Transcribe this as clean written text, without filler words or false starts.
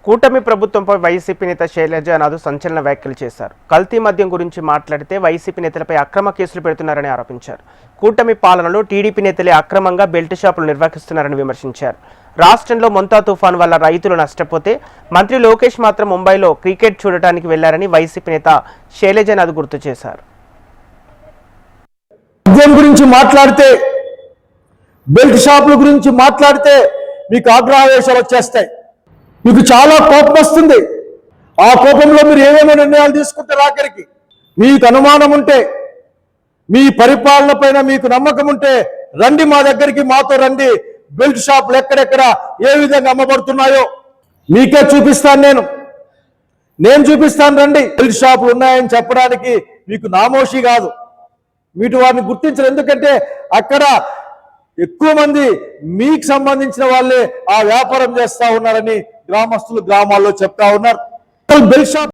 కూటమి ప్రభుత్వంపై వైసీపీ నేత శైలజానాథ్ సంచలన వ్యాఖ్యలు చేశారు. కల్తీ మద్యం గురించి మాట్లాడితే వైసీపీ నేతలపై అక్రమ కేసులు పెడుతున్నారని ఆరోపించారు. కూటమి పాలనలో టీడీపీ నేతలే అక్రమంగా బెల్ట్ షాపులు నిర్వహిస్తున్నారని విమర్శించారు. రాష్ట్రంలో మొంతా తుఫాన్ వల్ల రైతులు నష్టపోతే మంత్రి లోకేష్ మాత్రం ముంబైలో క్రికెట్ చూడటానికి వెళ్లారని వైసీపీ నేత శైలజానాథ్ గుర్తు చేశారు. మద్యం గురించి మాట్లాడితే, బెల్ట్ షాపుల గురించి మాట్లాడితే మీకు ఆగ్రహావేశాలు వచ్చేస్తాయి. మీకు చాలా కోపం వస్తుంది. ఆ కోపంలో మీరు ఏమేమో నిర్ణయాలు తీసుకుంటారు. ఆఖరికి మీకు అనుమానం ఉంటే, మీ పరిపాలన పైన మీకు నమ్మకం ఉంటే రండి మా దగ్గరికి, మాతో రండి. బెల్ట్ షాపులు ఎక్కడెక్కడ ఏ విధంగా అమ్మబడుతున్నాయో మీకే చూపిస్తాను. నేను చూపిస్తాను, రండి. బెల్ట్ షాపులు ఉన్నాయని చెప్పడానికి మీకు నామోషి కాదు, వీటి వారిని గుర్తించరు. ఎందుకంటే అక్కడ ఎక్కువ మంది మీకు సంబంధించిన వాళ్ళే ఆ వ్యాపారం చేస్తా ఉన్నారని గ్రామస్తులు గ్రామాల్లో చెప్తా ఉన్నారు. Belt shop